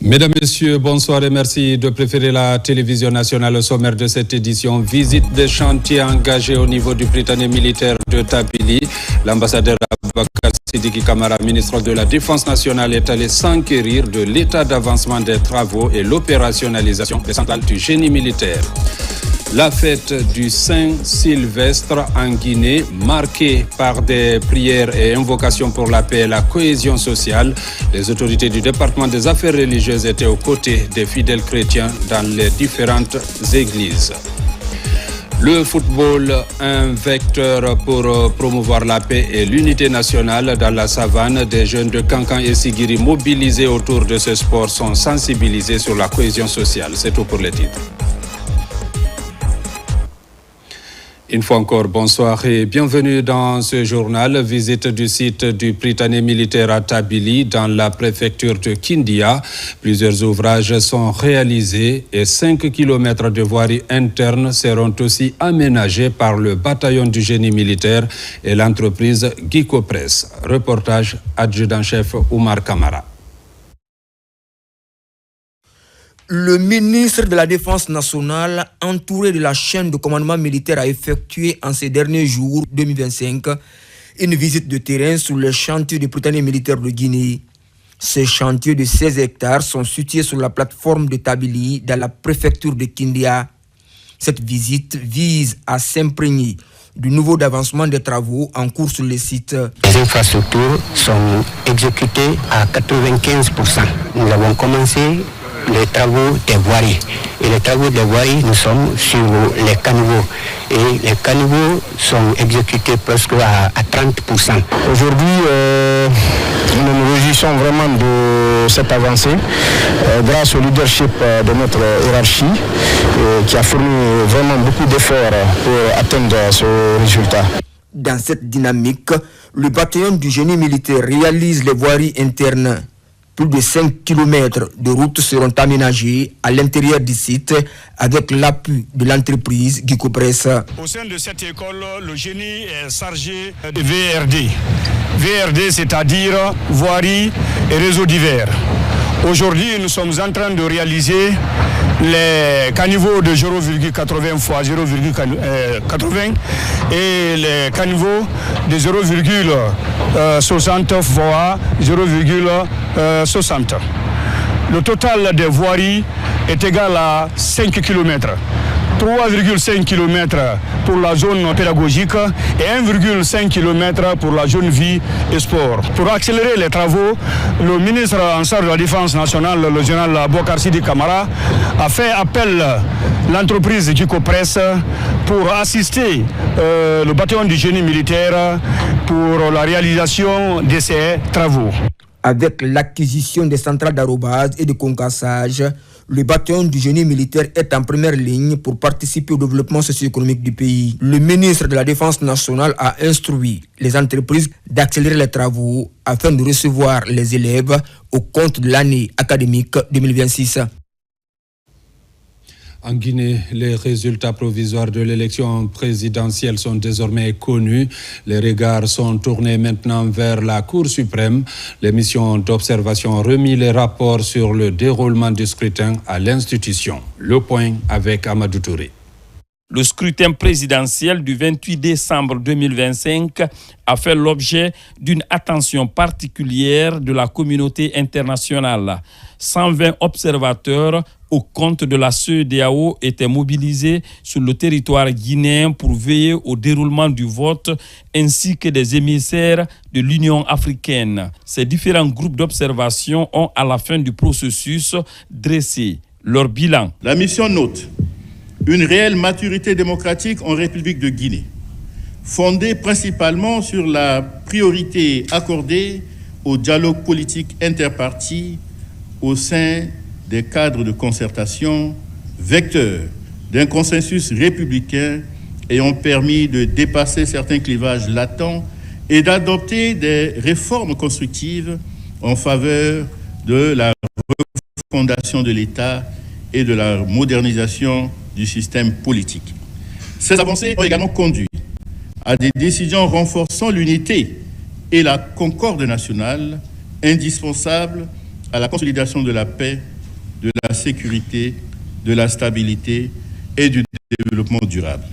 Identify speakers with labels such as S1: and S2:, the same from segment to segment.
S1: Mesdames, Messieurs, bonsoir et merci de préférer la télévision nationale. Au sommaire de cette édition, visite des chantiers engagés au niveau du Prytanée militaire de Tabili. L'ambassadeur Abakar Sidiki Kamara, ministre de la Défense nationale, est allé s'enquérir de l'état d'avancement des travaux et l'opérationnalisation des centrales du génie militaire. La fête du Saint-Sylvestre en Guinée, marquée par des prières et invocations pour la paix et la cohésion sociale. Les autorités du département des affaires religieuses étaient aux côtés des fidèles chrétiens dans les différentes églises. Le football, un vecteur pour promouvoir la paix et l'unité nationale dans la savane. Des jeunes de Kankan et Sigiri mobilisés autour de ce sport sont sensibilisés sur la cohésion sociale. C'est tout pour les titres. Une fois encore, bonsoir et bienvenue dans ce journal. Visite du site du Prytanée militaire à Tabili, dans la préfecture de Kindia. Plusieurs ouvrages sont réalisés et 5 km de voirie interne seront aussi aménagés par le bataillon du génie militaire et l'entreprise Gicopress. Reportage adjudant-chef Oumar Kamara.
S2: Le ministre de la Défense nationale, entouré de la chaîne de commandement militaire, a effectué en ces derniers jours 2025 une visite de terrain sur les chantiers du Prytanée militaire de Guinée. Ces chantiers de 16 hectares sont situés sur la plateforme de Tabili dans la préfecture de Kindia. Cette visite vise à s'imprégner du niveau d'avancement des travaux en cours sur le site.
S3: Les infrastructures sont exécutées à 95%. Nous avons commencé les travaux des voiries. Et les travaux des voiries, nous sommes sur les caniveaux. Et les caniveaux sont exécutés presque à 30%.
S4: Aujourd'hui, nous nous réjouissons vraiment de cette avancée grâce au leadership de notre hiérarchie qui a fourni vraiment beaucoup d'efforts pour atteindre ce résultat.
S2: Dans cette dynamique, le bataillon du génie militaire réalise les voiries internes. Plus de 5 km de routes seront aménagées à l'intérieur du site avec l'appui de l'entreprise Gicopress.
S5: Au sein de cette école, le génie est chargé de VRD. VRD, c'est-à-dire voirie et réseaux divers. Aujourd'hui, nous sommes en train de réaliser les caniveaux de 0,80 x 0,80 et les caniveaux de 0,60 x 0,60. Le total des voiries est égal à 5 km. 3,5 km pour la zone pédagogique et 1,5 km pour la zone vie et sport. Pour accélérer les travaux, le ministre en charge de la Défense nationale, le général Abakar Sidiki Kamara, a fait appel à l'entreprise Gicopress pour assister le bataillon du génie militaire pour la réalisation de ces travaux.
S2: Avec l'acquisition des centrales d'arrobase et de concassage, le bataillon du génie militaire est en première ligne pour participer au développement socio-économique du pays. Le ministre de la Défense nationale a instruit les entreprises d'accélérer les travaux afin de recevoir les élèves au compte de l'année académique 2026.
S1: En Guinée, les résultats provisoires de l'élection présidentielle sont désormais connus. Les regards sont tournés maintenant vers la Cour suprême. Les missions d'observation ont remis les rapports sur le déroulement du scrutin à l'institution. Le point avec Amadou Touré.
S6: Le scrutin présidentiel du 28 décembre 2025 a fait l'objet d'une attention particulière de la communauté internationale. 120 observateurs au compte de la CEDEAO étaient mobilisés sur le territoire guinéen pour veiller au déroulement du vote ainsi que des émissaires de l'Union africaine. Ces différents groupes d'observation ont à la fin du processus dressé leur bilan.
S7: La mission note une réelle maturité démocratique en République de Guinée, fondée principalement sur la priorité accordée au dialogue politique interparti au sein des cadres de concertation, vecteurs d'un consensus républicain ayant permis de dépasser certains clivages latents et d'adopter des réformes constructives en faveur de la refondation de l'État et de la modernisation du système politique. Ces avancées ont également conduit à des décisions renforçant l'unité et la concorde nationale indispensables à la consolidation de la paix de la sécurité, de la stabilité et du développement durable.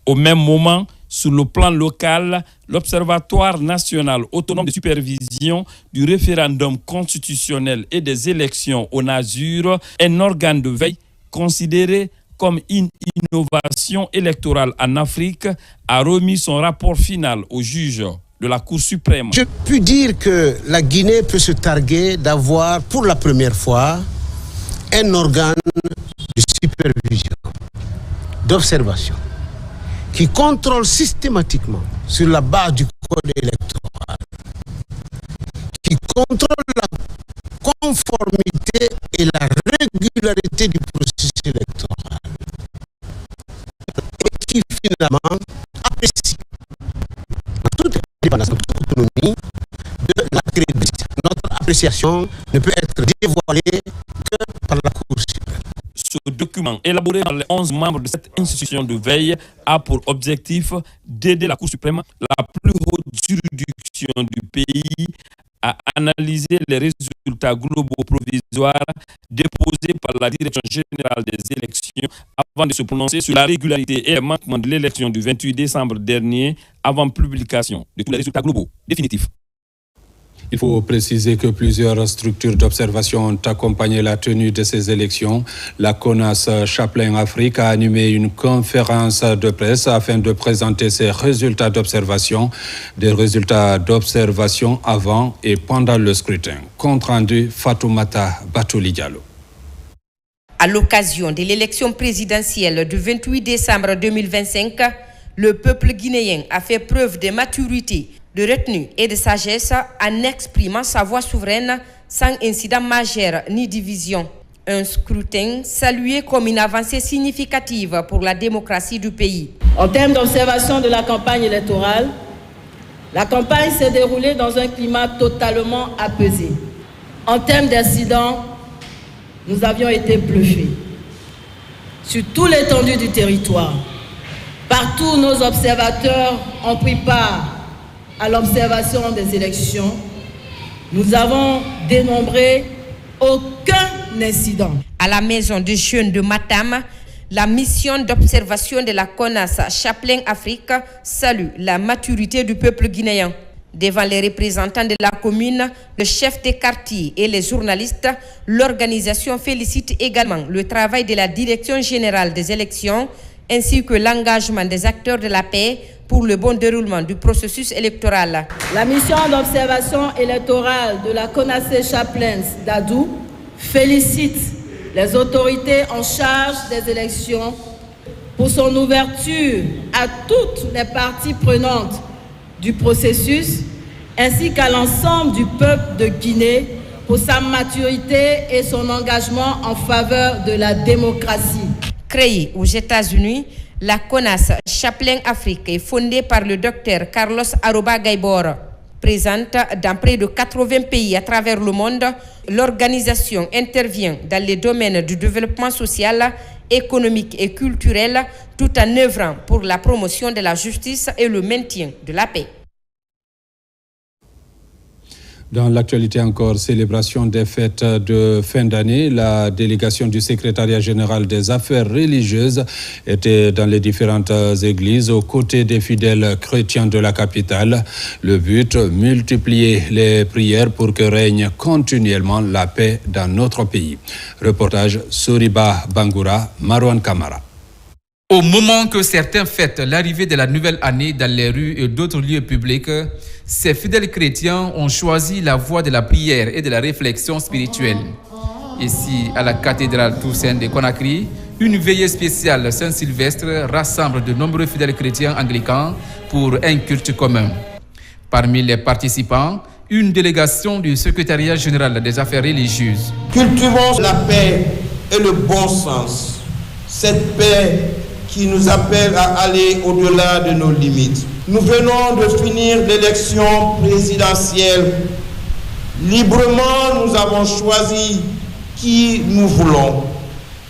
S6: Au même moment, sur le plan local, l'Observatoire national autonome de supervision du référendum constitutionnel et des élections au NASUR, un organe de veille considéré comme une innovation électorale en Afrique, a remis son rapport final au juge de la Cour suprême.
S8: Je puis dire que la Guinée peut se targuer d'avoir pour la première fois un organe de supervision, d'observation, qui contrôle systématiquement sur la base du code électoral, qui contrôle la conformité et la régularité du processus électoral et qui finalement apprécie en toute indépendance, en toute autonomie de la crédibilité. Notre appréciation ne peut être dévoilée que par la Cour suprême.
S6: Ce document, élaboré par les 11 membres de cette institution de veille, a pour objectif d'aider la Cour suprême, la plus haute juridiction du pays, à analyser les résultats globaux provisoires déposés par la Direction générale des élections avant de se prononcer sur la régularité et le manquement de l'élection du 28 décembre dernier avant publication de tous les résultats globaux définitifs.
S1: Il faut préciser que plusieurs structures d'observation ont accompagné la tenue de ces élections. La CONAS Chaplin Afrique a animé une conférence de presse afin de présenter ses résultats d'observation, des résultats d'observation avant et pendant le scrutin. Compte rendu Fatoumata Batouli Diallo.
S9: À l'occasion de l'élection présidentielle du 28 décembre 2025, le peuple guinéen a fait preuve de maturité, de retenue et de sagesse en exprimant sa voix souveraine sans incident majeur ni division. Un scrutin salué comme une avancée significative pour la démocratie du pays.
S10: En termes d'observation de la campagne électorale, la campagne s'est déroulée dans un climat totalement apaisé. En termes d'incidents, nous avions été bluffés. Sur toute l'étendue du territoire, partout nos observateurs ont pris part à l'observation des élections. Nous avons dénombré aucun incident.
S9: À la maison des jeunes de Matam, la mission d'observation de la CONAS Chaplin Afrique salue la maturité du peuple guinéen. Devant les représentants de la commune, le chef des quartiers et les journalistes, l'organisation félicite également le travail de la Direction générale des élections ainsi que l'engagement des acteurs de la paix pour le bon déroulement du processus électoral.
S10: La mission d'observation électorale de la CONAS Chaplin d'Adou félicite les autorités en charge des élections pour son ouverture à toutes les parties prenantes du processus, ainsi qu'à l'ensemble du peuple de Guinée pour sa maturité et son engagement en faveur de la démocratie.
S9: Créée aux États-Unis, la CONAS Chaplin Afrique est fondée par le docteur Carlos Aroba Gaibor. Présente dans près de 80 pays à travers le monde, l'organisation intervient dans les domaines du développement social, économique et culturel, tout en œuvrant pour la promotion de la justice et le maintien de la paix.
S1: Dans l'actualité encore, célébration des fêtes de fin d'année, la délégation du secrétariat général des affaires religieuses était dans les différentes églises aux côtés des fidèles chrétiens de la capitale. Le but, multiplier les prières pour que règne continuellement la paix dans notre pays. Reportage Soriba Bangoura, Marwan Kamara.
S11: Au moment que certains fêtent l'arrivée de la nouvelle année dans les rues et d'autres lieux publics, ces fidèles chrétiens ont choisi la voie de la prière et de la réflexion spirituelle. Ici, à la cathédrale Toussaint de Conakry, une veillée spéciale Saint-Sylvestre rassemble de nombreux fidèles chrétiens anglicans pour un culte commun. Parmi les participants, une délégation du secrétariat général des affaires religieuses.
S12: Cultivons la paix et le bon sens. Cette paix qui nous appelle à aller au-delà de nos limites. Nous venons de finir l'élection présidentielle. Librement, nous avons choisi qui nous voulons.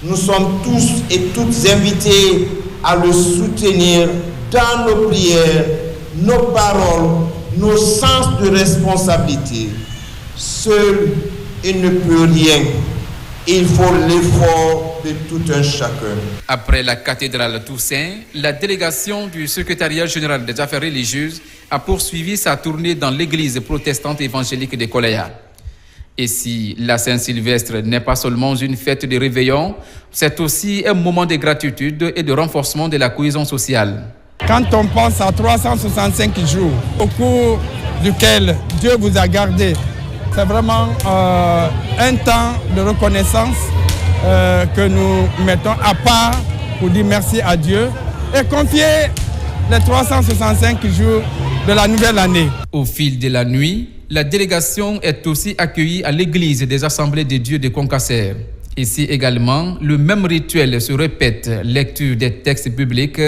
S12: Nous sommes tous et toutes invités à le soutenir dans nos prières, nos paroles, nos sens de responsabilité. Seul, il ne peut rien. il faut l'effort de tout un chacun.
S11: Après la cathédrale Toussaint, la délégation du secrétariat général des affaires religieuses a poursuivi sa tournée dans l'église protestante évangélique de Koleya. Et si la Saint-Sylvestre n'est pas seulement une fête de réveillon, c'est aussi un moment de gratitude et de renforcement de la cohésion sociale.
S13: Quand on pense à 365 jours au cours duquel Dieu vous a gardé, c'est vraiment un temps de reconnaissance que nous mettons à part pour dire merci à Dieu et confier les 365 jours de la nouvelle année. Au fil de la nuit, la délégation est aussi accueillie à l'église des Assemblées de Dieu de Concasser. Ici également, le même rituel se répète, lecture des textes bibliques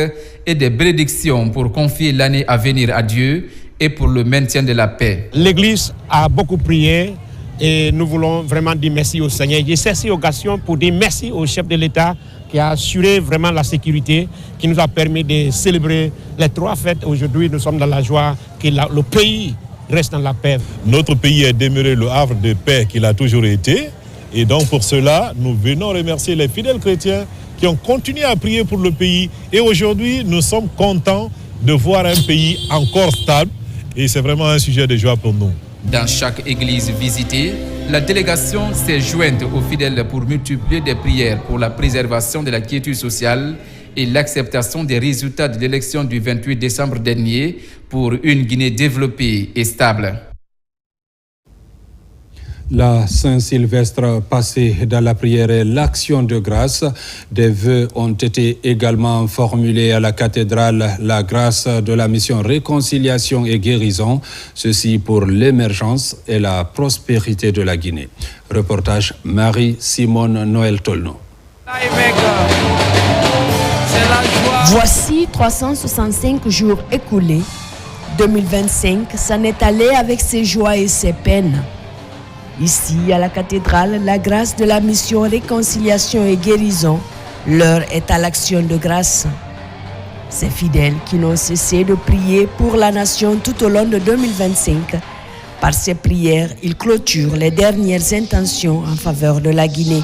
S13: et des bénédictions pour confier l'année à venir à Dieu et pour le maintien de la paix.
S14: L'église a beaucoup prié et nous voulons vraiment dire merci au Seigneur. J'ai saisi l'occasion pour dire merci au chef de l'État qui a assuré vraiment la sécurité, qui nous a permis de célébrer les 3 fêtes. Aujourd'hui, nous sommes dans la joie que le pays reste dans la paix.
S15: Notre pays est demeuré le havre de paix qu'il a toujours été. Et donc pour cela, nous venons remercier les fidèles chrétiens qui ont continué à prier pour le pays. Et aujourd'hui, nous sommes contents de voir un pays encore stable. Et c'est vraiment un sujet de joie pour nous.
S11: Dans chaque église visitée, la délégation s'est jointe aux fidèles pour multiplier des prières pour la préservation de la quiétude sociale et l'acceptation des résultats de l'élection du 28 décembre dernier pour une Guinée développée et stable.
S1: La Saint-Sylvestre passée dans la prière et l'action de grâce. Des vœux ont été également formulés à la cathédrale, la grâce de la mission Réconciliation et Guérison, ceci pour l'émergence et la prospérité de la Guinée. Reportage Marie-Simone Noël Tolno.
S16: Voici 365 jours écoulés. 2025 s'en est allé avec ses joies et ses peines. Ici, à la cathédrale, la grâce de la mission Réconciliation et Guérison, l'heure est à l'action de grâce. Ces fidèles qui n'ont cessé de prier pour la nation tout au long de 2025, par ces prières, ils clôturent les dernières intentions en faveur de la Guinée.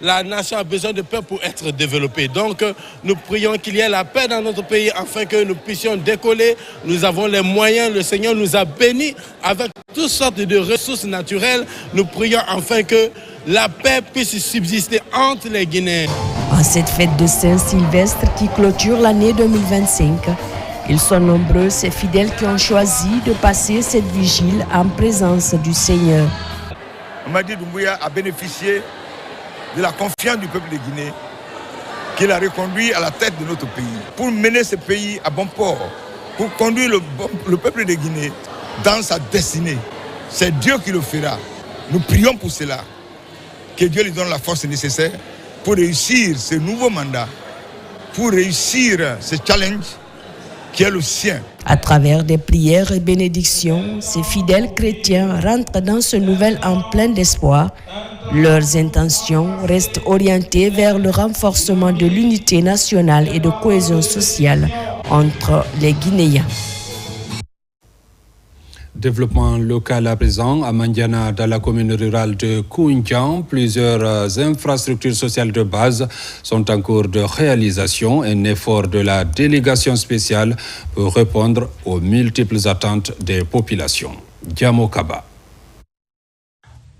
S17: La nation a besoin de paix pour être développée. Donc, nous prions qu'il y ait la paix dans notre pays afin que nous puissions décoller. Nous avons les moyens. Le Seigneur nous a bénis avec toutes sortes de ressources naturelles. Nous prions afin que la paix puisse subsister entre les Guinéens.
S16: En cette fête de Saint-Sylvestre qui clôture l'année 2025, ils sont nombreux, ces fidèles qui ont choisi de passer cette vigile en présence du Seigneur.
S18: Mamadi Doumbouya a bénéficié de la confiance du peuple de Guinée qu'il a reconduit à la tête de notre pays pour mener ce pays à bon port, pour conduire le peuple de Guinée dans sa destinée. C'est Dieu qui le fera. Nous prions pour cela, que Dieu lui donne la force nécessaire pour réussir ce nouveau mandat, pour réussir ce challenge qui est le sien.
S16: À travers des prières et bénédictions, ces fidèles chrétiens rentrent dans ce nouvel an plein d'espoir. Leurs intentions restent orientées vers le renforcement de l'unité nationale et de cohésion sociale entre les Guinéens.
S1: Développement local à présent, à Mandiana, dans la commune rurale de Koundian, plusieurs infrastructures sociales de base sont en cours de réalisation. Un effort de la délégation spéciale pour répondre aux multiples attentes des populations. Diamo Kaba.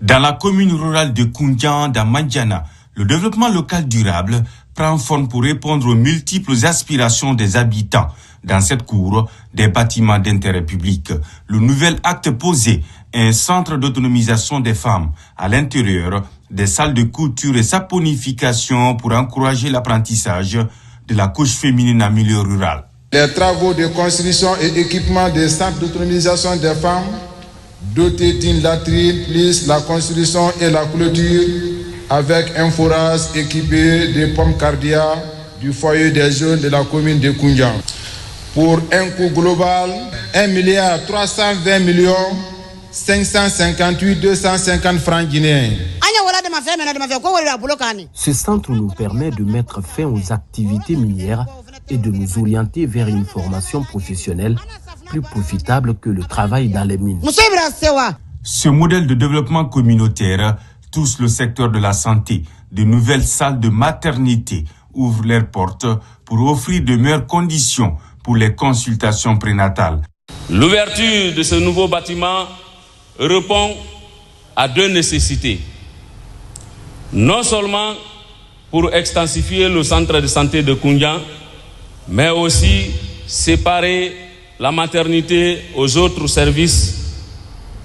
S19: Dans la commune rurale de Koundian, dans Mandiana, le développement local durable prend forme pour répondre aux multiples aspirations des habitants. Dans cette cour, des bâtiments d'intérêt public. Le nouvel acte posé, un centre d'autonomisation des femmes. À l'intérieur, des salles de couture et saponification pour encourager l'apprentissage de la couche féminine en milieu rural.
S20: Les travaux de construction et équipement des centres d'autonomisation des femmes, dotés d'une latrine, plus la construction et la clôture, avec un forage équipé de pommes cardiaques du foyer des jeunes de la commune de Koundian. Pour un coût global, 1,320,558,250 francs guinéens.
S21: Ce centre nous permet de mettre fin aux activités minières et de nous orienter vers une formation professionnelle plus profitable que le travail dans les mines.
S19: Ce modèle de développement communautaire touchent le secteur de la santé. De nouvelles salles de maternité ouvrent leurs portes pour offrir de meilleures conditions pour les consultations prénatales.
S3: L'ouverture de ce nouveau bâtiment répond à deux nécessités. Non seulement pour extensifier le centre de santé de Koundian, mais aussi séparer la maternité aux autres services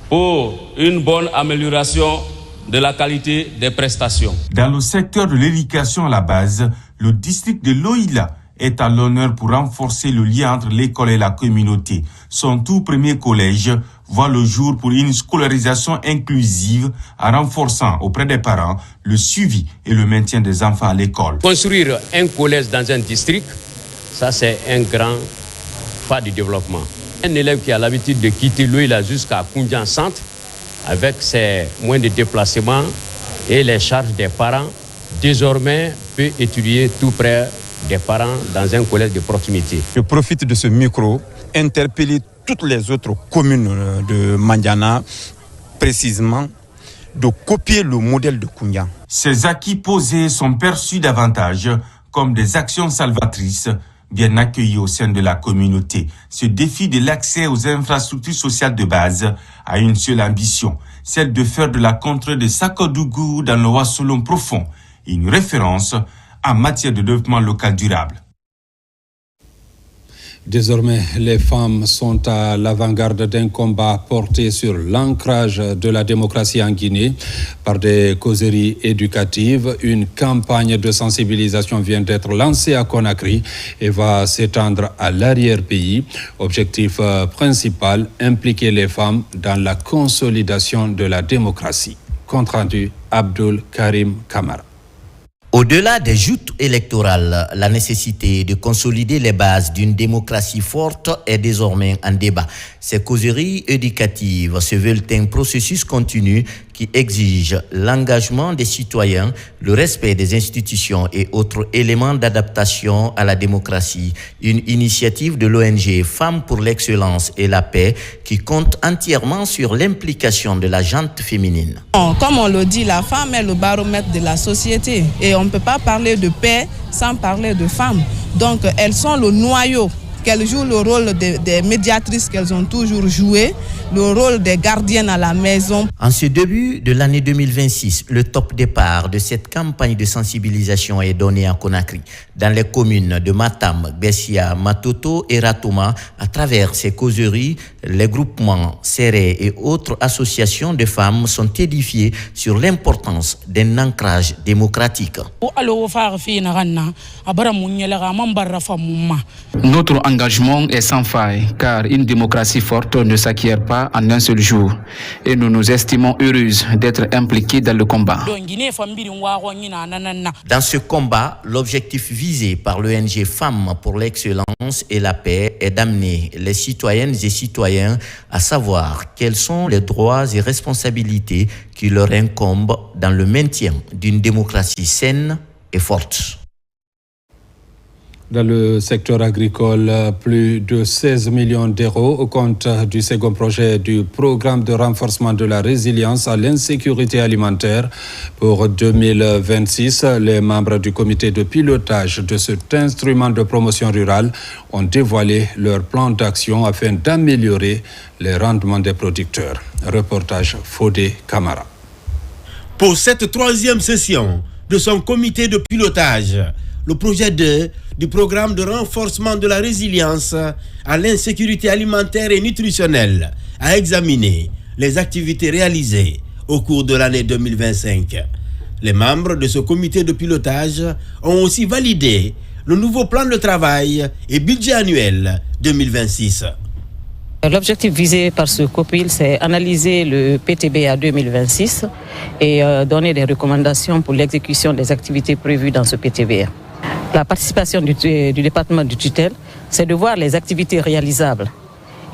S3: pour une bonne amélioration de la qualité des prestations.
S19: Dans le secteur de l'éducation à la base, le district de Loïla est à l'honneur pour renforcer le lien entre l'école et la communauté. Son tout premier collège voit le jour pour une scolarisation inclusive en renforçant auprès des parents le suivi et le maintien des enfants à l'école.
S22: Construire un collège dans un district, ça c'est un grand pas du développement. Un élève qui a l'habitude de quitter Loïla jusqu'à Koundian Centre, avec ses moyens de déplacement et les charges des parents, désormais peut étudier tout près des parents dans un collège de proximité.
S23: Je profite de ce micro, interpeller toutes les autres communes de Mandiana, précisément, de copier le modèle de Koundian.
S19: Ces acquis posés sont perçus davantage comme des actions salvatrices bien accueillies au sein de la communauté. Ce défi de l'accès aux infrastructures sociales de base a une seule ambition, celle de faire de la contrée de Sakodougou dans le Wassolon profond une référence en matière de développement local durable.
S1: Désormais, les femmes sont à l'avant-garde d'un combat porté sur l'ancrage de la démocratie en Guinée par des causeries éducatives. Une campagne de sensibilisation vient d'être lancée à Conakry et va s'étendre à l'arrière-pays. Objectif principal, impliquer les femmes dans la consolidation de la démocratie. Compte rendu, Abdul Karim Kamara.
S24: Au-delà des joutes électorales, la nécessité de consolider les bases d'une démocratie forte est désormais en débat. Ces causeries éducatives se veulent un processus continu qui exige l'engagement des citoyens, le respect des institutions et autres éléments d'adaptation à la démocratie. Une initiative de l'ONG Femmes pour l'excellence et la paix qui compte entièrement sur l'implication de la gente féminine.
S25: Comme on le dit, la femme est le baromètre de la société et on ne peut pas parler de paix sans parler de femmes. Donc elles sont le noyau. Qu'elles jouent le rôle des médiatrices qu'elles ont toujours joué, le rôle des gardiennes à la maison.
S24: En ce début de l'année 2026, le top départ de cette campagne de sensibilisation est donné à Conakry. Dans les communes de Matam, Bessia, Matoto et Ratouma, à travers ces causeries, les groupements, serrés et autres associations de femmes sont édifiés sur l'importance d'un ancrage démocratique.
S11: Notre engagement est sans faille, car une démocratie forte ne s'acquiert pas en un seul jour. Et nous nous estimons heureuses d'être impliquées dans le combat.
S24: Dans ce combat, l'objectif visé par l'ONG Femmes pour l'excellence et la paix est d'amener les citoyennes et citoyens à savoir quels sont les droits et responsabilités qui leur incombent dans le maintien d'une démocratie saine et forte.
S1: Dans le secteur agricole, plus de 16 millions d'euros au compte du second projet du programme de renforcement de la résilience à l'insécurité alimentaire pour 2026. Les membres du comité de pilotage de cet instrument de promotion rurale ont dévoilé leur plan d'action afin d'améliorer les rendements des producteurs. Reportage Fodé Camara.
S26: Pour cette troisième session de son comité de pilotage, le projet 2 du programme de renforcement de la résilience à l'insécurité alimentaire et nutritionnelle a examiné les activités réalisées au cours de l'année 2025. Les membres de ce comité de pilotage ont aussi validé le nouveau plan de travail et budget annuel 2026.
S27: L'objectif visé par ce COPIL, c'est analyser le PTBA 2026 et donner des recommandations pour l'exécution des activités prévues dans ce PTBA. La participation du département du tutelle, c'est de voir les activités réalisables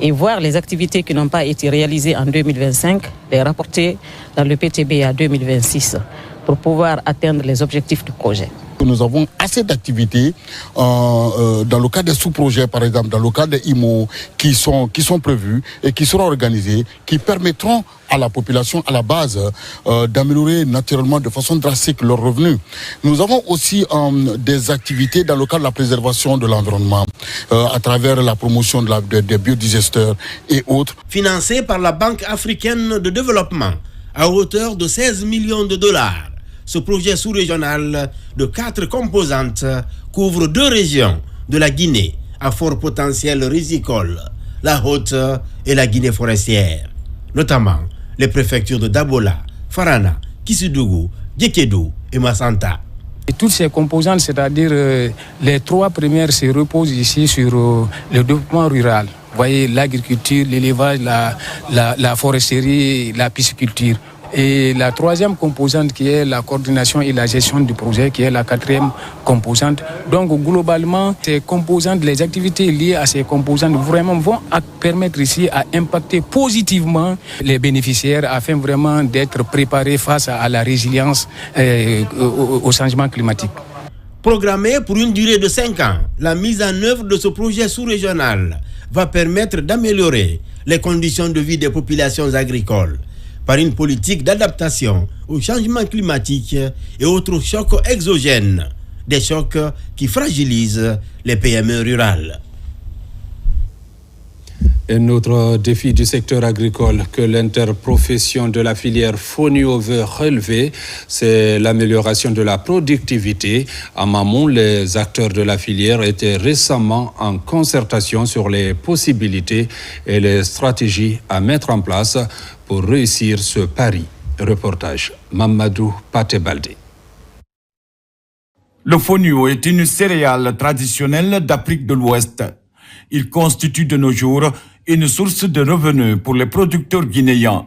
S27: et voir les activités qui n'ont pas été réalisées en 2025, les rapporter dans le PTBA 2026 pour pouvoir atteindre les objectifs du projet.
S2: nous avons assez d'activités dans le cadre des sous-projets, par exemple, dans le cadre des IMO qui sont prévus et qui seront organisés, qui permettront à la population, à la base, d'améliorer naturellement de façon drastique leurs revenus. Nous avons aussi des activités dans le cadre de la préservation de l'environnement, à travers la promotion des biodigesteurs et autres.
S26: Financé par la Banque africaine de développement à hauteur de 16 millions de dollars, ce projet sous-régional de 4 composantes couvre 2 régions de la Guinée à fort potentiel risicole, la Haute et la Guinée forestière, notamment les préfectures de Dabola, Farana, Kisidougou, Djekedou et Massanta.
S4: Et toutes ces composantes, c'est-à-dire les 3 premières, se reposent ici sur le développement rural. Vous voyez, l'agriculture, l'élevage, la foresterie, la pisciculture. Et la 3e composante qui est la coordination et la gestion du projet, qui est la 4e composante. Donc globalement, ces composantes, les activités liées à ces composantes vraiment vont permettre ici à impacter positivement les bénéficiaires afin vraiment d'être préparés face à la résilience au changement climatique.
S26: Programmée pour une durée de 5 ans, la mise en œuvre de ce projet sous-régional va permettre d'améliorer les conditions de vie des populations agricoles par une politique d'adaptation au changement climatique et autres chocs exogènes, des chocs qui fragilisent les PME rurales.
S1: Un autre défi du secteur agricole que l'interprofession de la filière Fonio veut relever, c'est l'amélioration de la productivité. À Mamon, les acteurs de la filière étaient récemment en concertation sur les possibilités et les stratégies à mettre en place pour réussir ce pari. Reportage Mamadou Patebalde.
S5: Le fonio est une céréale traditionnelle d'Afrique de l'Ouest. Il constitue de nos jours une source de revenus pour les producteurs guinéens.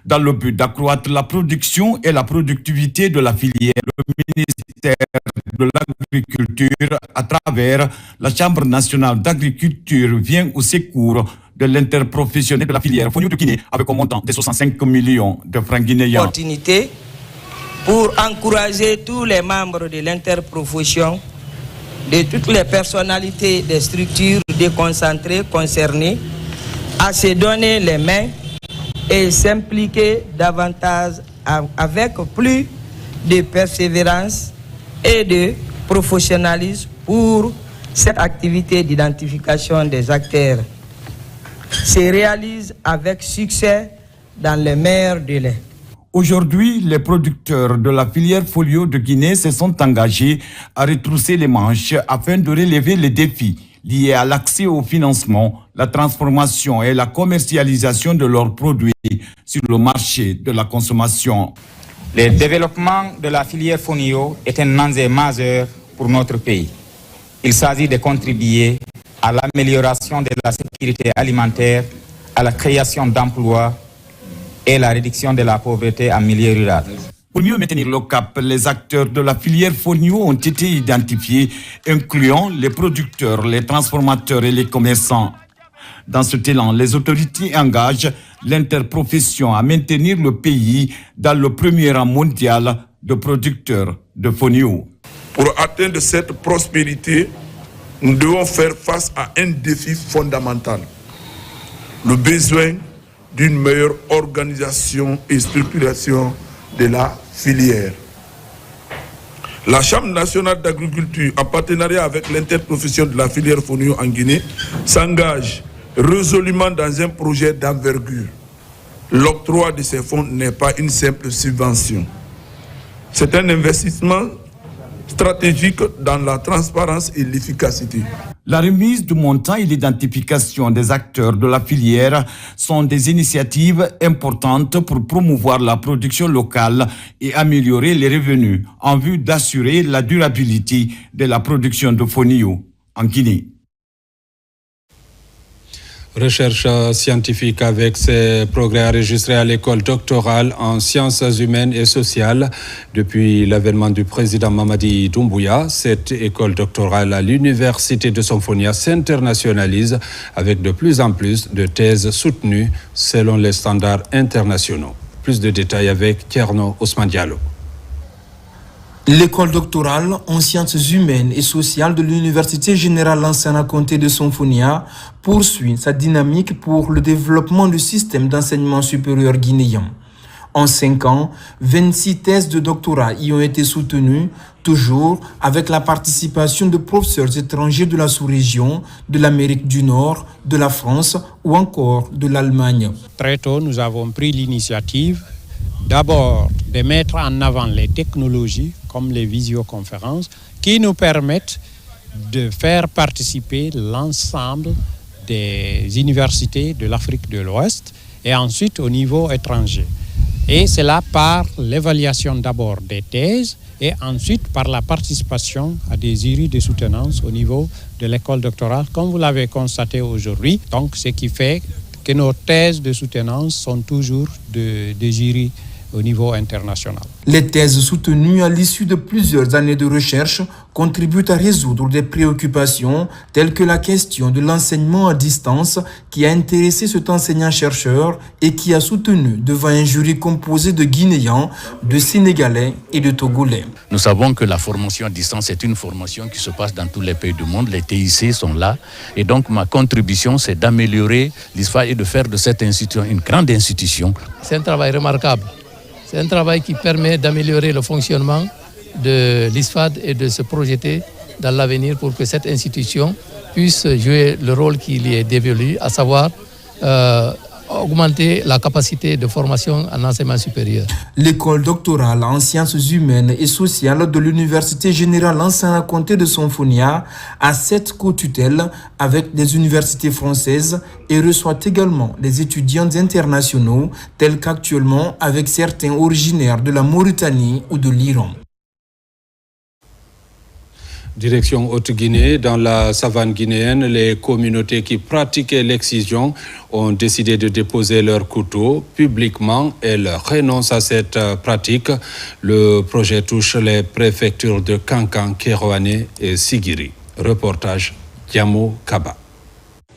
S5: Dans le but d'accroître la production et la productivité de la filière, le ministère de l'Agriculture, à travers la Chambre nationale d'agriculture, vient au secours de l'interprofessionnel de la filière Fonio de Guinée avec un montant de 65 millions de francs guinéens.
S6: Opportunité pour encourager tous les membres de l'interprofession, de toutes les personnalités des structures déconcentrées concernées, à se donner les mains et s'impliquer davantage avec plus de persévérance et de professionnalisme pour cette activité d'identification des acteurs se réalise avec succès dans les meilleurs délais.
S5: Aujourd'hui, les producteurs de la filière Fonio de Guinée se sont engagés à retrousser les manches afin de relever les défis liés à l'accès au financement, la transformation et la commercialisation de leurs produits sur le marché de la consommation.
S7: Le développement de la filière Fonio est un enjeu majeur pour notre pays. Il s'agit de contribuer à l'amélioration de la sécurité alimentaire, à la création d'emplois et la réduction de la pauvreté en milieu rural.
S5: Pour mieux maintenir le cap, les acteurs de la filière Fonio ont été identifiés, incluant les producteurs, les transformateurs et les commerçants. Dans ce élan, les autorités engagent l'interprofession à maintenir le pays dans le premier rang mondial de producteurs de Fonio.
S8: Pour atteindre cette prospérité, nous devons faire face à un défi fondamental, le besoin d'une meilleure organisation et structuration de la filière. La Chambre nationale d'agriculture, en partenariat avec l'interprofession de la filière Fonio en Guinée, s'engage résolument dans un projet d'envergure. L'octroi de ces fonds n'est pas une simple subvention. C'est un investissement stratégique dans la transparence et l'efficacité.
S5: La remise du montant et l'identification des acteurs de la filière sont des initiatives importantes pour promouvoir la production locale et améliorer les revenus en vue d'assurer la durabilité de la production de Fonio en Guinée.
S1: Recherche scientifique avec ses progrès enregistrés à l'école doctorale en sciences humaines et sociales. Depuis l'avènement du président Mamadi Doumbouya, cette école doctorale à l'université de Sophonia s'internationalise avec de plus en plus de thèses soutenues selon les standards internationaux. Plus de détails avec Tierno Ousmane Diallo.
S9: L'école doctorale en sciences humaines et sociales de l'Université générale Lansana Conté de Sonfonia poursuit sa dynamique pour le développement du système d'enseignement supérieur guinéen. En 5 ans, 26 thèses de doctorat y ont été soutenues, toujours avec la participation de professeurs étrangers de la sous-région, de l'Amérique du Nord, de la France ou encore de l'Allemagne.
S10: Très tôt, nous avons pris l'initiative d'abord de mettre en avant les technologies comme les visioconférences qui nous permettent de faire participer l'ensemble des universités de l'Afrique de l'Ouest et ensuite au niveau étranger. Et cela par l'évaluation d'abord des thèses et ensuite par la participation à des jurys de soutenance au niveau de l'école doctorale, comme vous l'avez constaté aujourd'hui. Donc, ce qui fait que nos thèses de soutenance sont toujours des jurys au niveau international.
S9: Les thèses soutenues à l'issue de plusieurs années de recherche contribuent à résoudre des préoccupations telles que la question de l'enseignement à distance qui a intéressé cet enseignant-chercheur et qui a soutenu devant un jury composé de Guinéens, de Sénégalais et de Togolais.
S12: Nous savons que la formation à distance est une formation qui se passe dans tous les pays du monde. Les TIC sont là et donc ma contribution c'est d'améliorer l'ISFA et de faire de cette institution une grande institution.
S13: C'est un travail remarquable. C'est un travail qui permet d'améliorer le fonctionnement de l'ISFAD et de se projeter dans l'avenir pour que cette institution puisse jouer le rôle qui lui est dévolu, à savoir augmenter la capacité de formation en enseignement supérieur.
S9: L'école doctorale en sciences humaines et sociales de l'Université générale Lansana Conté de Sonfonia a 7 co-tutelles avec des universités françaises et reçoit également des étudiants internationaux tels qu'actuellement avec certains originaires de la Mauritanie ou de l'Iran.
S1: Direction Haute-Guinée, dans la savane guinéenne, les communautés qui pratiquaient l'excision ont décidé de déposer leurs couteaux publiquement. Elles renoncent à cette pratique. Le projet touche les préfectures de Kankan, Kérouané et Sigiri. Reportage Diamo Kaba.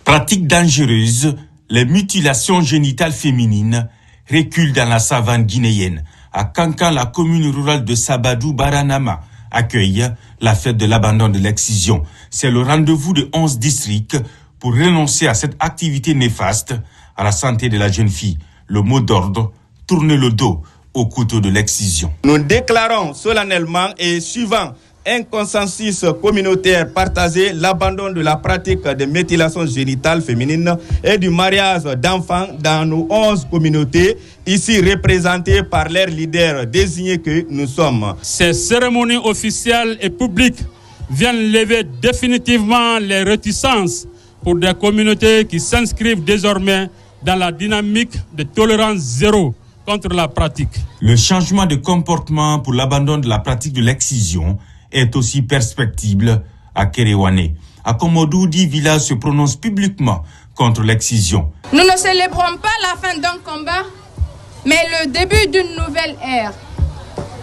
S19: Pratique dangereuse, les mutilations génitales féminines reculent dans la savane guinéenne. À Kankan, la commune rurale de Sabadou Baranama accueille la fête de l'abandon de l'excision. C'est le rendez-vous de 11 districts pour renoncer à cette activité néfaste à la santé de la jeune fille. Le mot d'ordre, tourner le dos au couteau de l'excision.
S14: Nous déclarons solennellement et suivant un consensus communautaire partagé l'abandon de la pratique de mutilations génitales féminines et du mariage d'enfants dans nos 11 communautés, ici représentées par leurs leaders désignés que nous sommes.
S15: Ces cérémonies officielles et publiques viennent lever définitivement les réticences pour des communautés qui s'inscrivent désormais dans la dynamique de tolérance zéro contre la pratique.
S19: Le changement de comportement pour l'abandon de la pratique de l'excision est aussi perspectible à Kérouané. À Komodoudi, village se prononce publiquement contre l'excision.
S17: Nous ne célébrons pas la fin d'un combat, mais le début d'une nouvelle ère.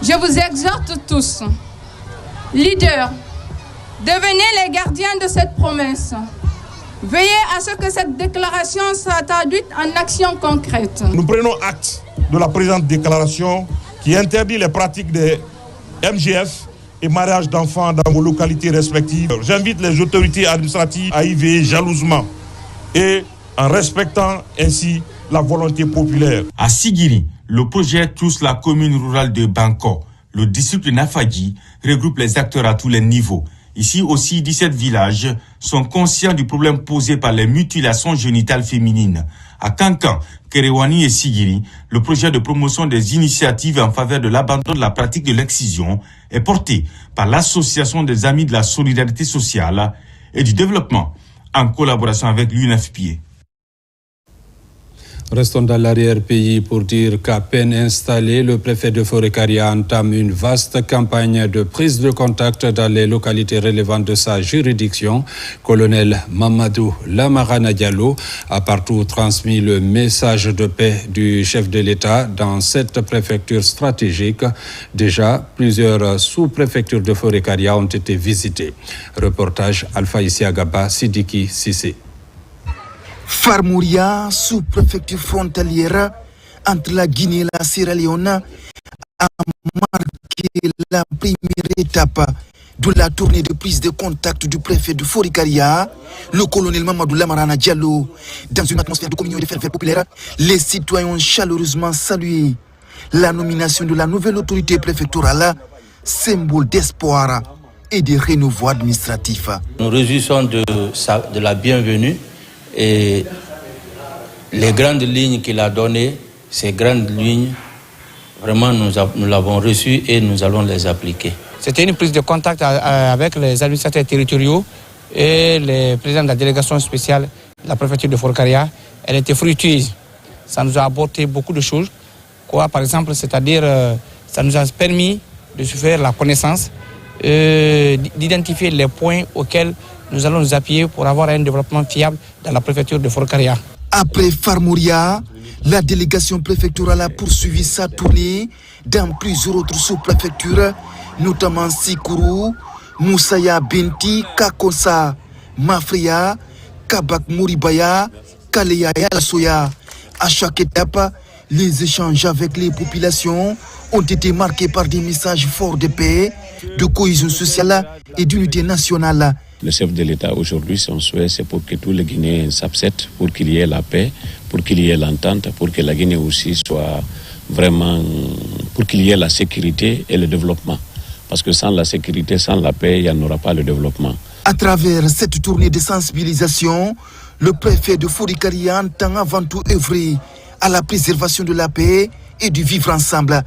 S17: Je vous exhorte tous, leaders, devenez les gardiens de cette promesse. Veillez à ce que cette déclaration soit traduite en actions concrètes.
S8: Nous prenons acte de la présente déclaration qui interdit les pratiques des MGF et mariage d'enfants dans vos localités respectives. J'invite les autorités administratives à y veiller jalousement et en respectant ainsi la volonté populaire.
S19: À Sigiri, le projet touche la commune rurale de Banko. Le district de Nafadji regroupe les acteurs à tous les niveaux. Ici aussi, 17 villages sont conscients du problème posé par les mutilations génitales féminines. À Kankan, Kérouané et Sigiri, le projet de promotion des initiatives en faveur de l'abandon de la pratique de l'excision est porté par l'Association des Amis de la Solidarité Sociale et du Développement en collaboration avec l'UNFPA.
S1: Restons dans l'arrière-pays pour dire qu'à peine installé, le préfet de Forêt-Karia entame une vaste campagne de prise de contact dans les localités relevantes de sa juridiction. Colonel Mamadou Lamarana Diallo a partout transmis le message de paix du chef de l'État dans cette préfecture stratégique. Déjà, plusieurs sous-préfectures de Forêt-Karia ont été visitées. Reportage Alpha Isiagaba Sidiki Sissé.
S28: Farmouria, sous-préfecture frontalière entre la Guinée et la Sierra Leone, a marqué
S3: la première étape de la tournée de prise de contact du préfet de Forikaria, le colonel Mamadou Lamarana Diallo. Dans une atmosphère de communion et de ferveur populaire, les citoyens ont chaleureusement salué la nomination de la nouvelle autorité préfectorale, symbole d'espoir et de renouveau administratif.
S16: Nous réjouissons de la bienvenue et les grandes lignes qu'il a données, ces grandes lignes, vraiment nous l'avons reçues et nous allons les appliquer.
S4: C'était une prise de contact avec les administrateurs territoriaux et les présidents de la délégation spéciale de la préfecture de Forikaria. Elle était fructueuse. Ça nous a apporté beaucoup de choses. Par exemple, c'est-à-dire, ça nous a permis de se faire la connaissance, d'identifier les points auxquels nous allons nous appuyer pour avoir un développement fiable dans la préfecture de Forikaria.
S3: Après Farmouria, la délégation préfectorale a poursuivi sa tournée dans plusieurs autres sous-préfectures, notamment Sikuru, Moussaya Benti, Kakosa, Mafria, Kabak Mouribaya, Kaleya et Alasoya. À chaque étape, les échanges avec les populations ont été marqués par des messages forts de paix, de cohésion sociale et d'unité nationale.
S18: Le chef de l'État aujourd'hui, son souhait, c'est pour que tous les Guinéens s'absètent, pour qu'il y ait la paix, pour qu'il y ait l'entente, pour que la Guinée aussi soit vraiment, pour qu'il y ait la sécurité et le développement. Parce que sans la sécurité, sans la paix, il n'y en aura pas le développement.
S3: À travers cette tournée de sensibilisation, le préfet de Forikaria entend avant tout œuvrer à la préservation de la paix et du vivre ensemble.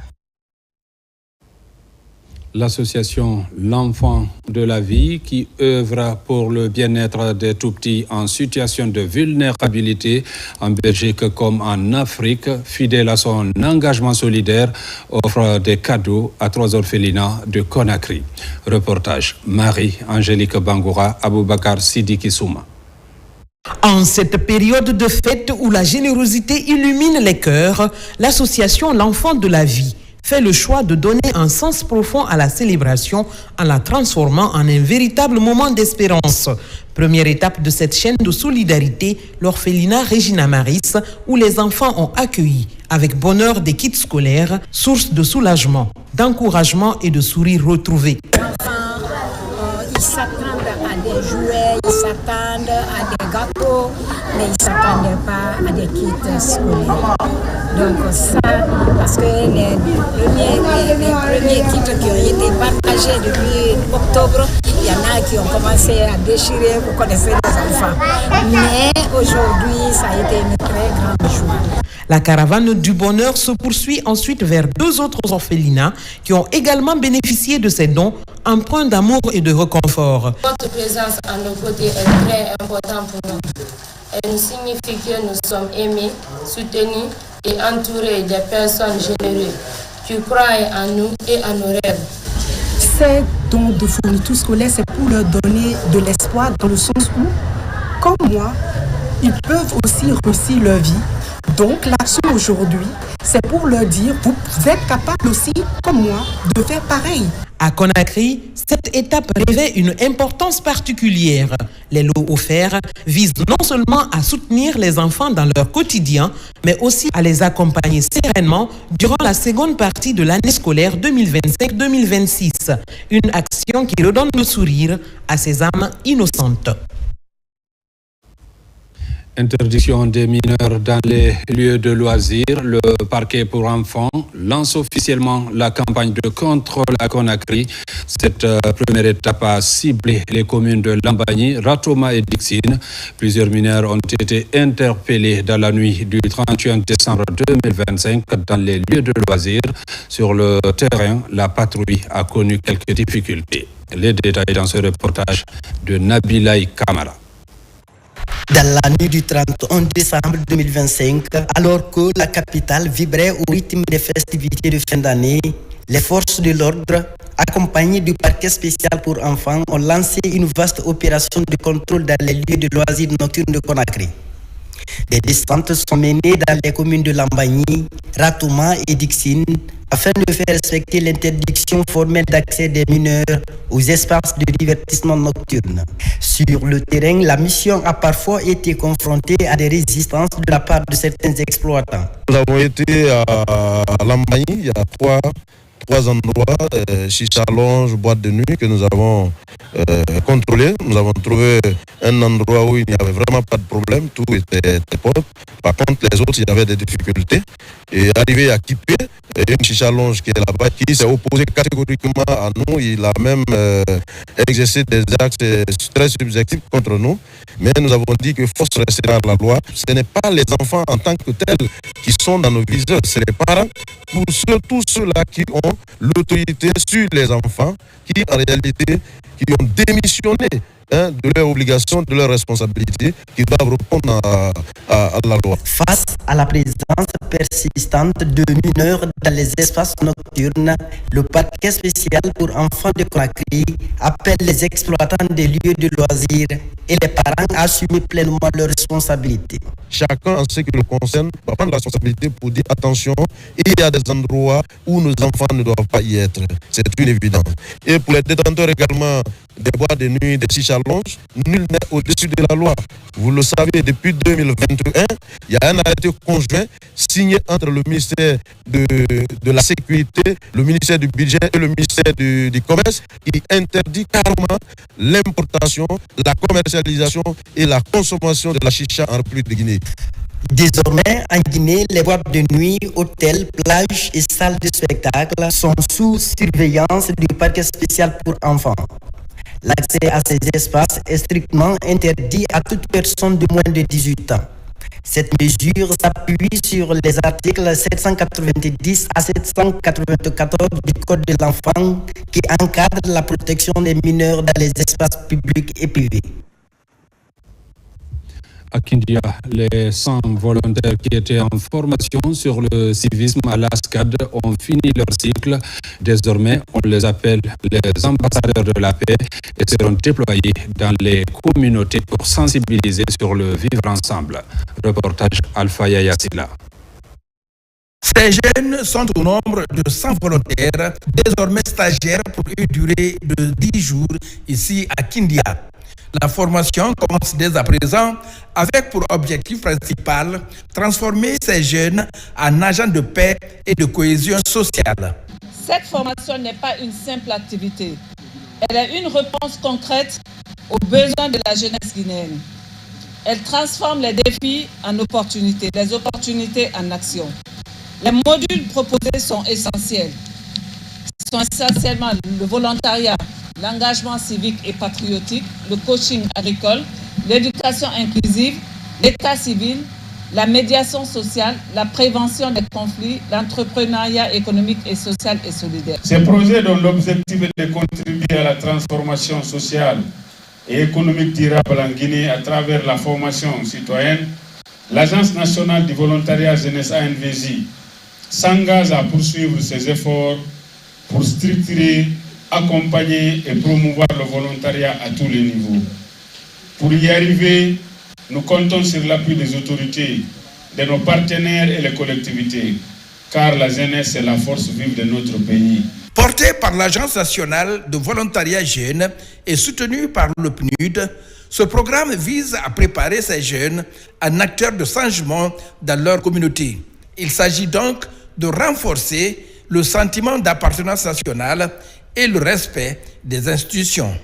S1: L'association L'Enfant de la Vie, qui œuvre pour le bien-être des tout-petits en situation de vulnérabilité en Belgique comme en Afrique, fidèle à son engagement solidaire, offre des cadeaux à 3 orphelinats de Conakry. Reportage Marie-Angélique Bangoura, Aboubakar Sidiki Souma.
S20: En cette période de fête où la générosité illumine les cœurs, l'association L'Enfant de la Vie fait le choix de donner un sens profond à la célébration en la transformant en un véritable moment d'espérance. Première étape de cette chaîne de solidarité, l'orphelinat Regina Maris, où les enfants ont accueilli avec bonheur des kits scolaires, source de soulagement, d'encouragement et de sourires retrouvés.
S21: Ils s'attendent à des jouets, ils s'attendent à des gâteaux, mais ils ne s'attendaient pas à des kits scolaires. Donc ça, parce que les premiers kits qui ont été partagés depuis octobre, il y en a qui ont commencé à déchirer, vous connaissez les enfants. Mais aujourd'hui, ça a été une très grande joie.
S20: La caravane du bonheur se poursuit ensuite vers 2 autres orphelinats qui ont également bénéficié de ces dons, empreints d'amour et de réconfort.
S22: Votre présence à nos côtés est très importante pour nous. Elle nous signifie que nous sommes aimés, soutenus et entourés des personnes généreuses qui croient en nous et en nos rêves.
S23: Ces dons de fournitures scolaires, c'est pour leur donner de l'espoir dans le sens où, comme moi, ils peuvent aussi réussir leur vie. Donc l'action aujourd'hui, c'est pour leur dire, vous êtes capables aussi, comme moi, de faire pareil.
S20: À Conakry, cette étape revêt une importance particulière. Les lots offerts visent non seulement à soutenir les enfants dans leur quotidien, mais aussi à les accompagner sereinement durant la seconde partie de l'année scolaire 2025-2026. Une action qui redonne le sourire à ces âmes innocentes.
S1: Interdiction des mineurs dans les lieux de loisirs. Le parquet pour enfants lance officiellement la campagne de contrôle à Conakry. Cette première étape a ciblé les communes de Lambagny, Ratoma et Dixine. Plusieurs mineurs ont été interpellés dans la nuit du 31 décembre 2025 dans les lieux de loisirs. Sur le terrain, la patrouille a connu quelques difficultés. Les détails dans ce reportage de Nabilaï Kamara.
S28: Dans la nuit du 31 décembre 2025, alors que la capitale vibrait au rythme des festivités de fin d'année, les forces de l'ordre, accompagnées du parquet spécial pour enfants, ont lancé une vaste opération de contrôle dans les lieux de loisirs nocturnes de Conakry. Des descentes sont menées dans les communes de Lambagny, Ratoma et Dixine afin de faire respecter l'interdiction formelle d'accès des mineurs aux espaces de divertissement nocturne. Sur le terrain, la mission a parfois été confrontée à des résistances de la part de certains exploitants.
S29: Nous avons été à Lambagny il y a
S2: 3 endroits, chicha lounge, boîte de nuit, que nous avons contrôlés. Nous avons trouvé un endroit où il n'y avait vraiment pas de problème, tout était propre. Par contre, les autres, il y avait des difficultés. Et arrivé à Kipé, une chicha lounge qui est là-bas, qui s'est opposé catégoriquement à nous. Il a même exercé des actes très subjectifs contre nous. Mais nous avons dit que force restera la loi. Ce n'est pas les enfants en tant que tels qui sont dans nos viseurs, c'est les parents. Pour tous ceux-là qui ont l'autorité sur les enfants, qui en réalité qui ont démissionné de leurs obligations, de leurs responsabilités, qui doivent répondre à la loi.
S28: Face à la présence persistante de mineurs dans les espaces nocturnes, le parquet spécial pour enfants de Conakry appelle les exploitants des lieux de loisirs et les parents à assumer pleinement leurs responsabilités.
S2: Chacun, en ce qui le concerne, va prendre la responsabilité pour dire attention, il y a des endroits où nos enfants ne doivent pas y être. C'est une évidence. Et pour les détenteurs également des boîtes de nuit, des chicha lounge, nul n'est au-dessus de la loi. Vous le savez, depuis 2021, il y a un arrêté conjoint signé entre le ministère de la Sécurité, le ministère du Budget et le ministère du Commerce qui interdit carrément l'importation, la commercialisation et la consommation de la chicha en République de Guinée.
S28: Désormais, en Guinée, les boîtes de nuit, hôtels, plages et salles de spectacle sont sous surveillance du parquet spécial pour enfants. L'accès à ces espaces est strictement interdit à toute personne de moins de 18 ans. Cette mesure s'appuie sur les articles 790 à 794 du Code de l'enfant qui encadrent la protection des mineurs dans les espaces publics et privés.
S1: À Kindia, les 100 volontaires qui étaient en formation sur le civisme à l'ASCAD ont fini leur cycle. Désormais, on les appelle les ambassadeurs de la paix et seront déployés dans les communautés pour sensibiliser sur le vivre ensemble. Reportage Alpha Yayassila.
S6: Ces jeunes sont au nombre de 100 volontaires, désormais stagiaires pour une durée de 10 jours ici à Kindia. La formation commence dès à présent avec pour objectif principal transformer ces jeunes en agents de paix et de cohésion sociale.
S7: Cette formation n'est pas une simple activité. Elle est une réponse concrète aux besoins de la jeunesse guinéenne. Elle transforme les défis en opportunités, les opportunités en action. Les modules proposés sont essentiels. Ce sont essentiellement le volontariat, l'engagement civique et patriotique, le coaching agricole, l'éducation inclusive, l'état civil, la médiation sociale, la prévention des conflits, l'entrepreneuriat économique et social et solidaire.
S15: Ces projets dont l'objectif est de contribuer à la transformation sociale et économique durable en Guinée à travers la formation citoyenne, l'Agence nationale du volontariat jeunesse ANVJ s'engage à poursuivre ses efforts pour structurer, accompagner et promouvoir le volontariat à tous les niveaux. Pour y arriver, nous comptons sur l'appui des autorités, de nos partenaires et les collectivités, car la jeunesse est la force vive de notre pays.
S6: Porté par l'Agence nationale de volontariat jeune et soutenu par le PNUD, ce programme vise à préparer ces jeunes en acteurs de changement dans leur communauté. Il s'agit donc de renforcer le sentiment d'appartenance nationale et le respect des institutions.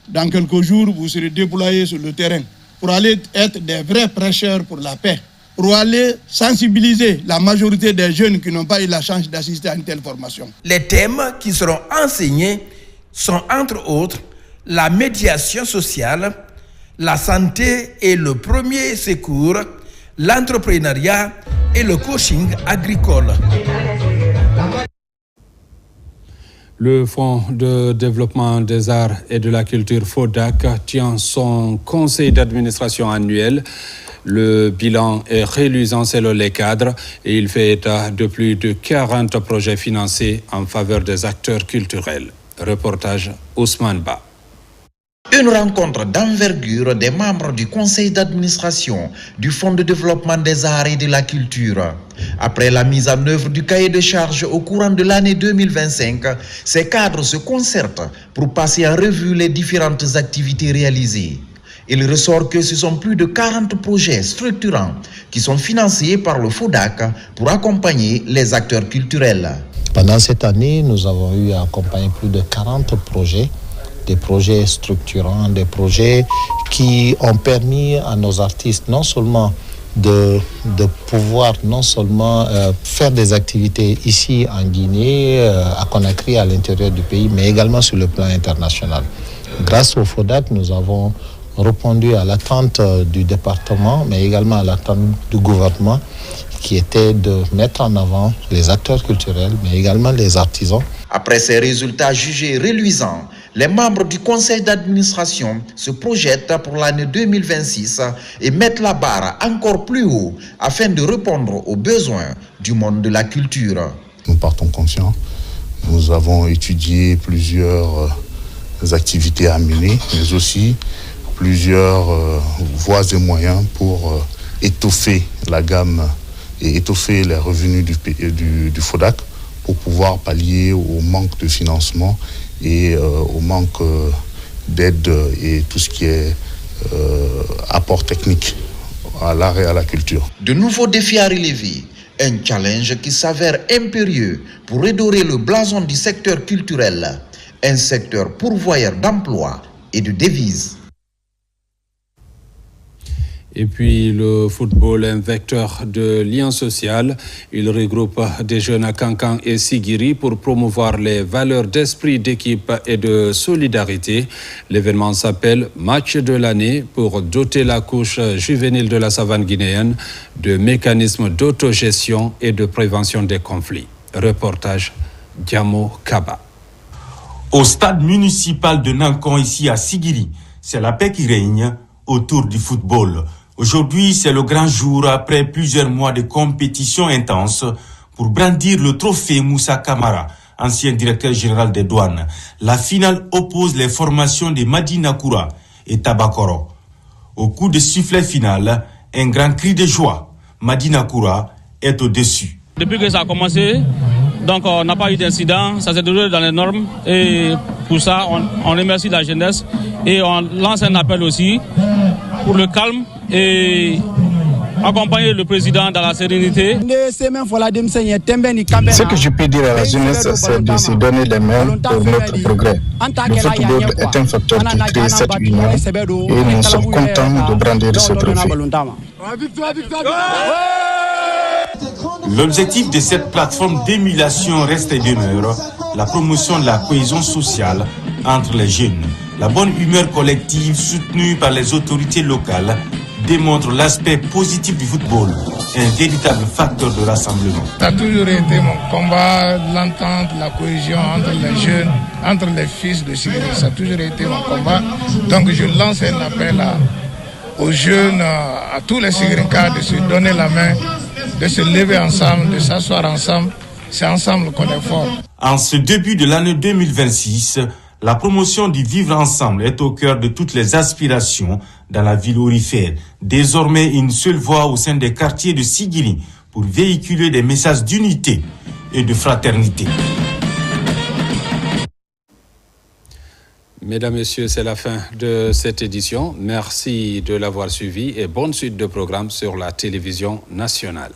S11: Dans quelques jours, vous serez déployés sur le terrain pour aller être des vrais prêcheurs pour la paix, pour aller sensibiliser la majorité des jeunes qui n'ont pas eu la chance d'assister à une telle formation.
S6: Les thèmes qui seront enseignés sont entre autres la médiation sociale, la santé et le premier secours, l'entrepreneuriat et le coaching agricole.
S1: Le Fonds de développement des arts et de la culture FODAC tient son conseil d'administration annuel. Le bilan est reluisant selon les cadres et il fait état de plus de 40 projets financés en faveur des acteurs culturels. Reportage Ousmane Ba.
S24: Une rencontre d'envergure des membres du conseil d'administration du Fonds de développement des arts et de la culture. Après la mise en œuvre du cahier de charges au courant de l'année 2025, ces cadres se concertent pour passer en revue les différentes activités réalisées. Il ressort que ce sont plus de 40 projets structurants qui sont financés par le FODAC pour accompagner les acteurs culturels.
S5: Pendant cette année, nous avons eu à accompagner plus de 40 projets, des projets structurants, des projets qui ont permis à nos artistes non seulement de pouvoir faire des activités ici en Guinée, à Conakry, à l'intérieur du pays, mais également sur le plan international. Grâce au FODAC, nous avons répondu à l'attente du département, mais également à l'attente du gouvernement, qui était de mettre en avant les acteurs culturels, mais également les artisans.
S24: Après ces résultats jugés reluisants, les membres du conseil d'administration se projettent pour l'année 2026 et mettent la barre encore plus haut afin de répondre aux besoins du monde de la culture.
S9: Nous partons conscients. Nous avons étudié plusieurs activités à mener, mais aussi plusieurs voies et moyens pour étoffer la gamme et étoffer les revenus du FODAC pour pouvoir pallier au manque de financement et au manque d'aide et tout ce qui est apport technique à l'art et à la culture.
S24: De nouveaux défis à relever, un challenge qui s'avère impérieux pour redorer le blason du secteur culturel, un secteur pourvoyeur d'emplois et de devises.
S1: Et puis le football, un vecteur de lien social. Il regroupe des jeunes à Kankan et Sigiri pour promouvoir les valeurs d'esprit d'équipe et de solidarité. L'événement s'appelle Match de l'année pour doter la couche juvénile de la savane guinéenne de mécanismes d'autogestion et de prévention des conflits. Reportage Diamo Kaba.
S19: Au stade municipal de Nankon, ici à Sigiri, c'est la paix qui règne autour du football. Aujourd'hui, c'est le grand jour après plusieurs mois de compétition intense pour brandir le trophée Moussa Kamara, ancien directeur général des douanes. La finale oppose les formations de Madina Koura et Tabakoro. Au coup de sifflet final, un grand cri de joie. Madina Koura est au-dessus.
S10: Depuis que ça a commencé, donc on n'a pas eu d'incident, ça s'est déroulé dans les normes et pour ça on remercie la jeunesse et on lance un appel aussi pour le calme et accompagner le président dans la sérénité.
S12: Ce que je peux dire à la jeunesse, c'est de se donner les mains pour notre progrès. Le football est un facteur qui crée cette union et nous sommes contents de brandir ce trophée.
S19: L'objectif de cette plateforme d'émulation reste et demeure la promotion de la cohésion sociale entre les jeunes. La bonne humeur collective soutenue par les autorités locales démontre l'aspect positif du football, un véritable facteur de rassemblement.
S12: Ça a toujours été mon combat, l'entente, la cohésion entre les jeunes, entre les fils de Sigiri. Ça a toujours été mon combat. Donc je lance un appel aux jeunes, à tous les Sigirincas de se donner la main, de se lever ensemble, de s'asseoir ensemble. C'est ensemble qu'on est fort.
S19: En ce début de l'année 2026, la promotion du vivre ensemble est au cœur de toutes les aspirations dans la ville aurifère. Désormais, une seule voix au sein des quartiers de Sigiri pour véhiculer des messages d'unité et de fraternité.
S1: Mesdames, Messieurs, c'est la fin de cette édition. Merci de l'avoir suivi et bonne suite de programmes sur la télévision nationale.